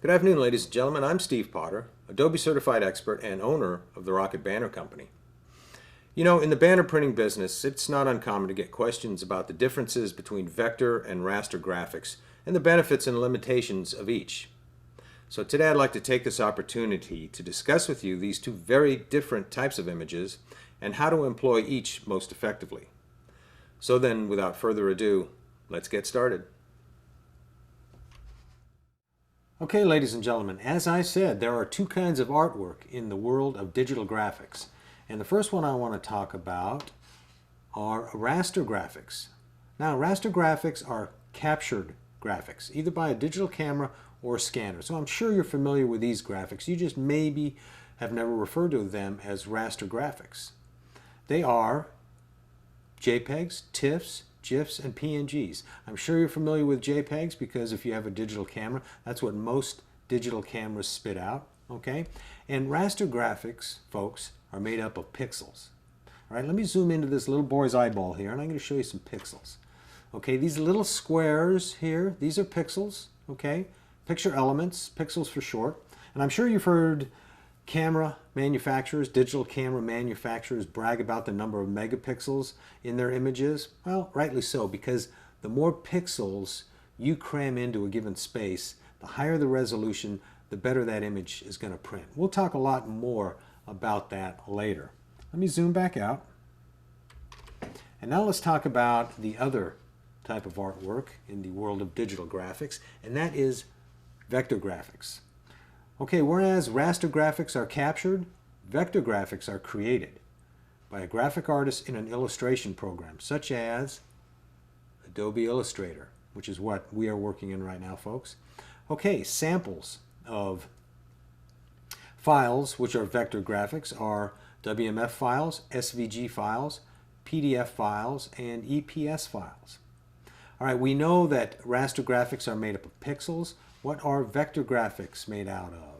Good afternoon, ladies and gentlemen. I'm Steve Potter, Adobe certified expert and owner of the Rocket Banner Company. You know, in the banner printing business, it's not uncommon to get questions about the differences between vector and raster graphics and the benefits and limitations of each. So today I'd like to take this opportunity to discuss with you these two very different types of images and how to employ each most effectively. So then, without further ado, let's get started. Okay, ladies and gentlemen, as I said, there are two kinds of artwork in the world of digital graphics. And the first one I want to talk about are raster graphics. Now, raster graphics are captured graphics, either by a digital camera or a scanner. So I'm sure you're familiar with these graphics. You just maybe have never referred to them as raster graphics. They are JPEGs, TIFFs, GIFs, and PNGs. I'm sure you're familiar with JPEGs because if you have a digital camera, that's what most digital cameras spit out, okay? And raster graphics, folks, are made up of pixels. All right, let me zoom into this little boy's eyeball here, and I'm going to show you some pixels. Okay, these little squares here, these are pixels, okay? Picture elements, pixels for short. And I'm sure you've heard camera manufacturers, digital camera manufacturers brag about the number of megapixels in their images. Well, rightly so, because the more pixels you cram into a given space, the higher the resolution, the better that image is going to print. We'll talk a lot more about that later. Let me zoom back out. And now let's talk about the other type of artwork in the world of digital graphics, and that is vector graphics. Okay, whereas raster graphics are captured, vector graphics are created by a graphic artist in an illustration program, such as Adobe Illustrator, which is what we are working in right now, folks. Okay, samples of files, which are vector graphics, are WMF files, SVG files, PDF files, and EPS files. All right, we know that raster graphics are made up of pixels. What are vector graphics made out of?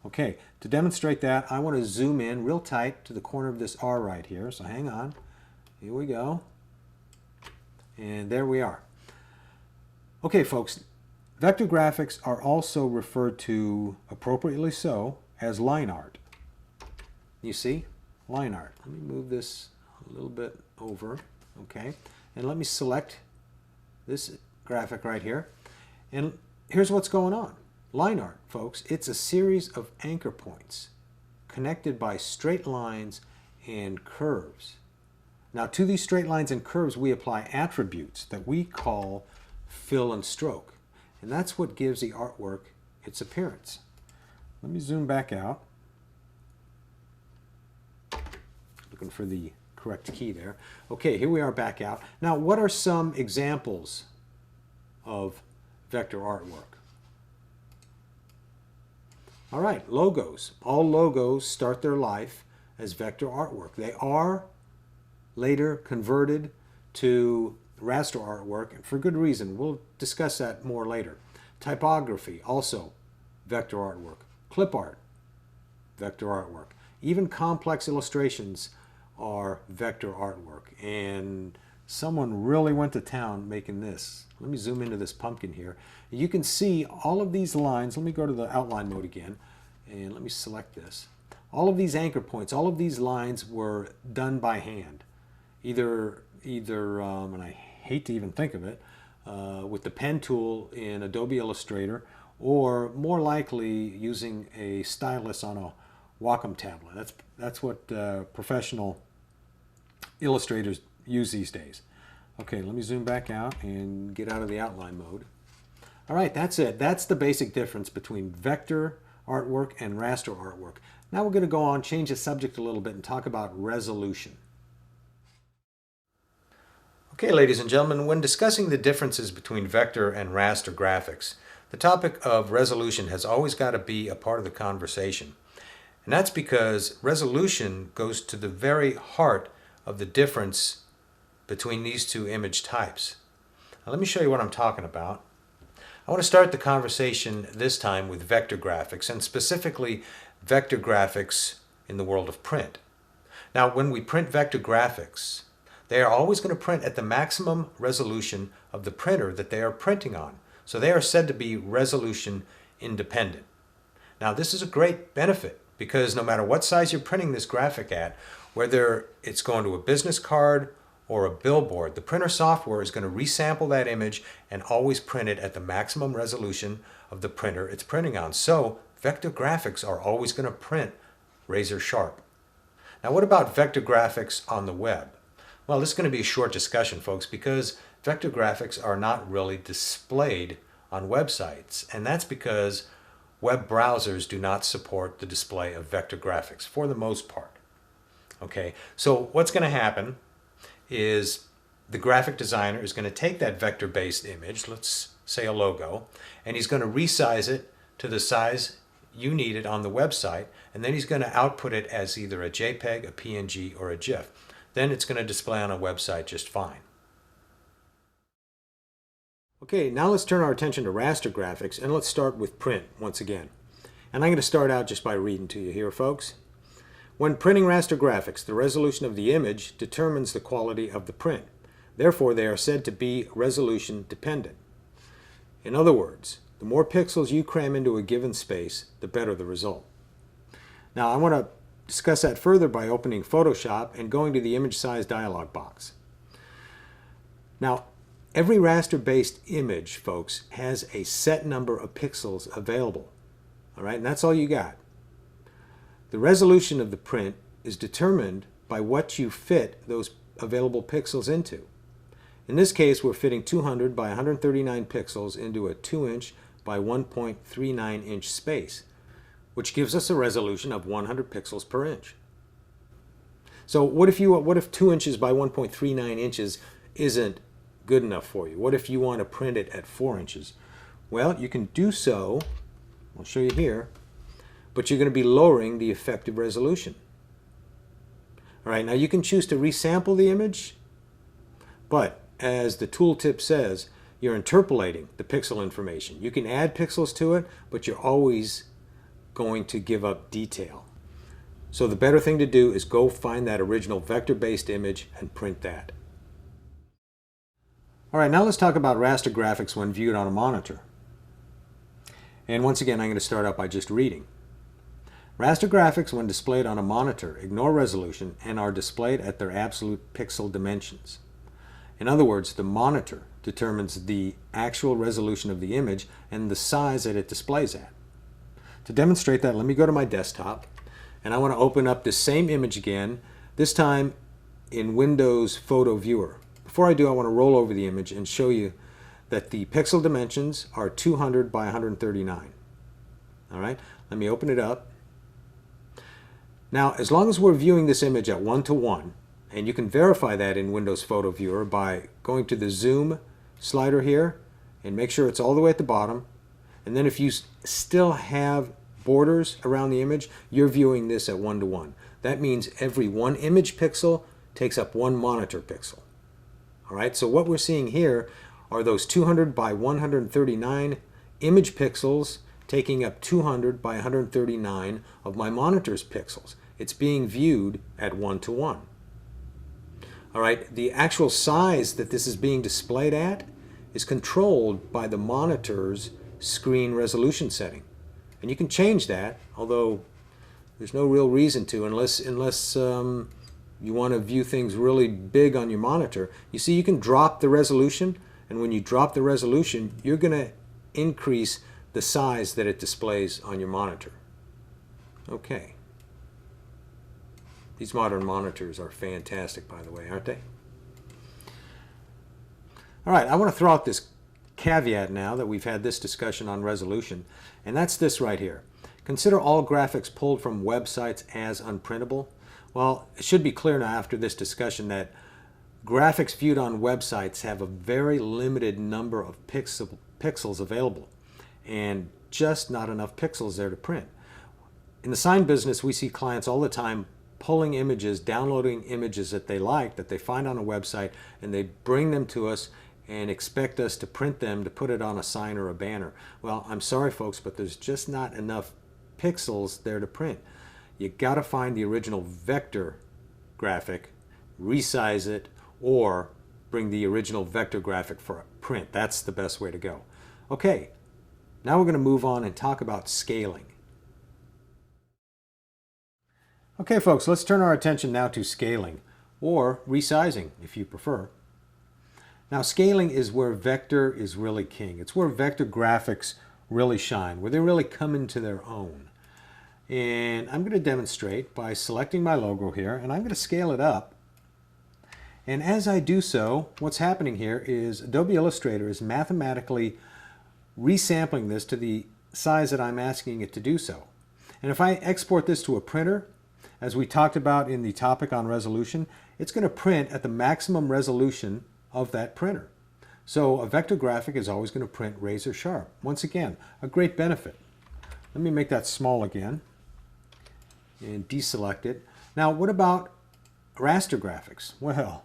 Okay, to demonstrate that, I want to zoom in real tight to the corner of this R right here. So hang on. Here we go. And there we are. Okay, folks, vector graphics are also referred to, appropriately so, as line art. You see? Line art. Let me move this a little bit over. Okay, and let me select this graphic right here. And here's what's going on. Line art, folks, it's a series of anchor points connected by straight lines and curves. Now, to these straight lines and curves, we apply attributes that we call fill and stroke. And that's what gives the artwork its appearance. Let me zoom back out. Looking for the correct key there. Okay, here we are back out. Now, what are some examples of vector artwork? All right, logos. All logos start their life as vector artwork. They are later converted to raster artwork, and for good reason. We'll discuss that more later. Typography, also vector artwork. Clip art, vector artwork. Even complex illustrations are vector artwork. And someone really went to town making this. Let me zoom into this pumpkin here. You can see all of these lines. Let me go to the outline mode again, and let me select this. All of these anchor points, all of these lines were done by hand. Either and I hate to even think of it, with the pen tool in Adobe Illustrator, or more likely using a stylus on a Wacom tablet. That's what professional illustrators use these days. Okay, let me zoom back out and get out of the outline mode. All right, that's it. That's the basic difference between vector artwork and raster artwork. Now we're going to go on, change the subject a little bit, and talk about resolution. Okay, ladies and gentlemen, when discussing the differences between vector and raster graphics, the topic of resolution has always got to be a part of the conversation. And that's because resolution goes to the very heart of the difference between these two image types. Now, let me show you what I'm talking about. I want to start the conversation this time with vector graphics, and specifically vector graphics in the world of print. Now, when we print vector graphics, they are always going to print at the maximum resolution of the printer that they are printing on. So they are said to be resolution independent. Now this is a great benefit because no matter what size you're printing this graphic at, whether it's going to a business card or a billboard, the printer software is going to resample that image and always print it at the maximum resolution of the printer it's printing on. So vector graphics are always going to print razor sharp. Now what about vector graphics on the web? Well, this is going to be a short discussion, folks, because vector graphics are not really displayed on websites, and that's because web browsers do not support the display of vector graphics for the most part. Okay, so what's going to happen is the graphic designer is going to take that vector-based image, let's say a logo, and he's going to resize it to the size you need it on the website, and then he's going to output it as either a JPEG, a PNG, or a GIF. Then it's going to display on a website just fine. Okay, now let's turn our attention to raster graphics, and let's start with print once again. And I'm going to start out just by reading to you here, folks. When printing raster graphics, the resolution of the image determines the quality of the print. Therefore, they are said to be resolution dependent. In other words, the more pixels you cram into a given space, the better the result. Now, I want to discuss that further by opening Photoshop and going to the image size dialog box. Now, every raster-based image, folks, has a set number of pixels available. All right, and that's all you got. The resolution of the print is determined by what you fit those available pixels into. In this case, we're fitting 200 by 139 pixels into a 2-inch by 1.39 inch space, which gives us a resolution of 100 pixels per inch. So what if 2 inches by 1.39 inches isn't good enough for you? What if you want to print it at 4 inches? Well, you can do so. I'll show you here. But you're going to be lowering the effective resolution. All right, now you can choose to resample the image, but as the tooltip says, you're interpolating the pixel information. You can add pixels to it, but you're always going to give up detail. So the better thing to do is go find that original vector-based image and print that. All right, now let's talk about raster graphics when viewed on a monitor. And once again, I'm going to start out by just reading. Raster graphics, when displayed on a monitor, ignore resolution and are displayed at their absolute pixel dimensions. In other words, the monitor determines the actual resolution of the image and the size that it displays at. To demonstrate that, let me go to my desktop, and I want to open up this same image again, this time in Windows Photo Viewer. Before I do, I want to roll over the image and show you that the pixel dimensions are 200 by 139. All right, let me open it up. Now, as long as we're viewing this image at 1:1, and you can verify that in Windows Photo Viewer by going to the zoom slider here and make sure it's all the way at the bottom. And then if you still have borders around the image, you're viewing this at 1:1. That means every one image pixel takes up one monitor pixel. All right, so what we're seeing here are those 200 by 139 image pixels taking up 200 by 139 of my monitor's pixels. It's being viewed at 1:1. All right, the actual size that this is being displayed at is controlled by the monitor's screen resolution setting. And you can change that, although there's no real reason to unless you want to view things really big on your monitor. You see, you can drop the resolution, and when you drop the resolution, you're going to increase the size that it displays on your monitor. Okay. These modern monitors are fantastic, by the way, aren't they? All right, I want to throw out this caveat now that we've had this discussion on resolution, and that's this right here. Consider all graphics pulled from websites as unprintable. Well, it should be clear now after this discussion that graphics viewed on websites have a very limited number of pixels available, and just not enough pixels there to print. In the sign business, we see clients all the time pulling images, downloading images that they like, that they find on a website, and they bring them to us and expect us to print them to put it on a sign or a banner. Well, I'm sorry folks, but there's just not enough pixels there to print. You got to find the original vector graphic, resize it, or bring the original vector graphic for a print. That's the best way to go. Okay, Now we're going to move on and talk about scaling. Okay folks, let's turn our attention now to scaling, or resizing if you prefer. Now scaling is where Vector is really king. It's where vector graphics really shine, where they really come into their own. And I'm going to demonstrate by selecting my logo here, and I'm going to scale it up. And as I do so, what's happening here is Adobe Illustrator is mathematically resampling this to the size that I'm asking it to do so. And if I export this to a printer, as we talked about in the topic on resolution, it's going to print at the maximum resolution of that printer. So a vector graphic is always going to print razor sharp. Once again, a great benefit. Let me make that small again and deselect it. Now what about raster graphics? Well,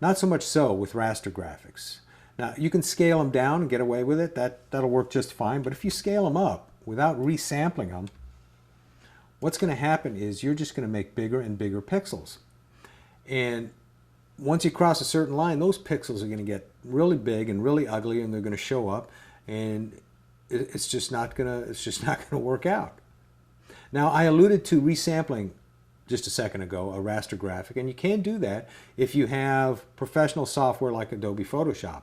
not so much so with raster graphics. Now you can scale them down and get away with it. That'll work just fine. But if you scale them up without resampling them, what's going to happen is you're just going to make bigger and bigger pixels. And once you cross a certain line, those pixels are going to get really big and really ugly, and they're going to show up, and it's just not going to work out. Now I alluded to resampling just a second ago, a raster graphic, and you can do that if you have professional software like Adobe Photoshop.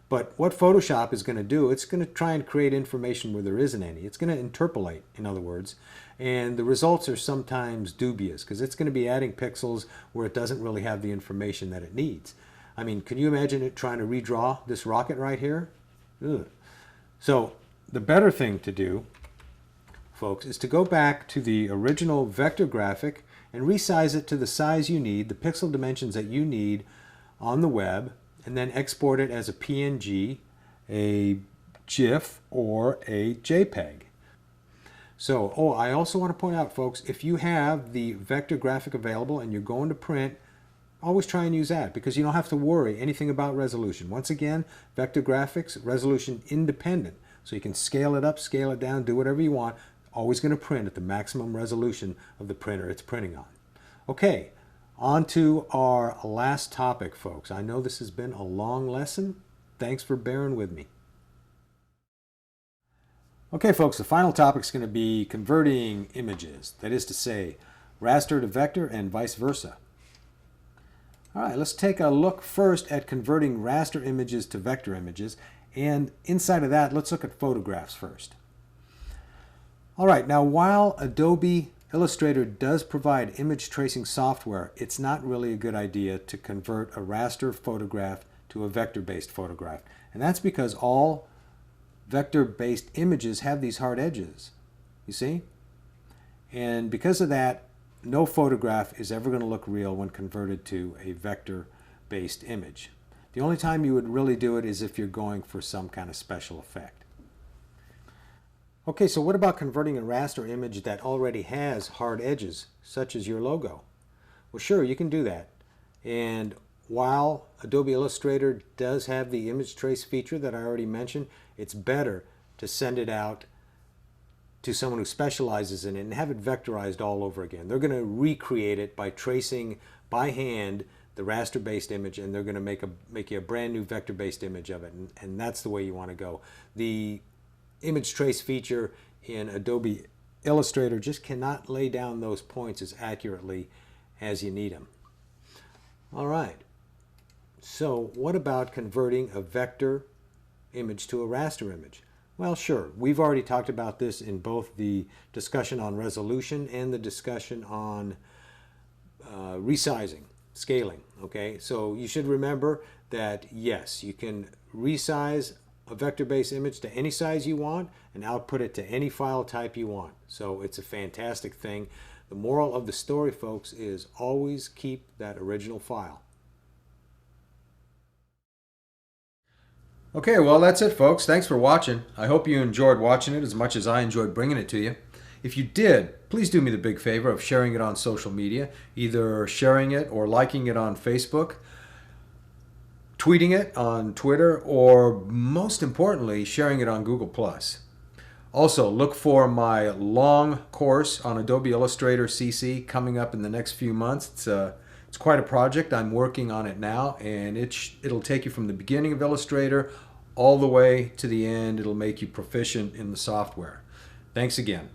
But what Photoshop is going to do, it's going to try and create information where there isn't any. It's going to interpolate, in other words, and the results are sometimes dubious because it's going to be adding pixels where it doesn't really have the information that it needs. I mean, can you imagine it trying to redraw this rocket right here? Ugh. So the better thing to do, folks, is to go back to the original vector graphic and resize it to the size you need, the pixel dimensions that you need on the web, and then export it as a PNG, a GIF, or a JPEG. So, I also want to point out, folks, if you have the vector graphic available and you're going to print, always try and use that because you don't have to worry anything about resolution. Once again, vector graphics, resolution independent. So you can scale it up, scale it down, do whatever you want. Always going to print at the maximum resolution of the printer it's printing on. Okay. On to our last topic, folks. I know this has been a long lesson. Thanks for bearing with me. Okay, folks, the final topic is going to be converting images. That is to say, raster to vector and vice versa. All right, let's take a look first at converting raster images to vector images. And inside of that, let's look at photographs first. All right, now while Adobe Illustrator does provide image tracing software, it's not really a good idea to convert a raster photograph to a vector-based photograph. And that's because all vector-based images have these hard edges, you see? And because of that, no photograph is ever going to look real when converted to a vector-based image. The only time you would really do it is if you're going for some kind of special effect. Okay, so what about converting a raster image that already has hard edges, such as your logo? Well, sure, you can do that. And while Adobe Illustrator does have the image trace feature that I already mentioned, it's better to send it out to someone who specializes in it and have it vectorized all over again. They're going to recreate it by tracing by hand the raster-based image, and they're going to make you a brand new vector-based image of it, and that's the way you want to go. The image trace feature in Adobe Illustrator just cannot lay down those points as accurately as you need them. All right, so what about converting a vector image to a raster image? Well, sure, we've already talked about this in both the discussion on resolution and the discussion on resizing, scaling, okay? So you should remember that yes, you can resize a vector-based image to any size you want and output it to any file type you want. So it's a fantastic thing. The moral of the story, folks, is always keep that original file. Okay, well that's it, folks. Thanks for watching. I hope you enjoyed watching it as much as I enjoyed bringing it to you. If you did, please do me the big favor of sharing it on social media, either sharing it or liking it on Facebook, tweeting it on Twitter, or most importantly, sharing it on Google+. Also, look for my long course on Adobe Illustrator CC coming up in the next few months. It's quite a project. I'm working on it now, and it'll take you from the beginning of Illustrator all the way to the end. It'll make you proficient in the software. Thanks again.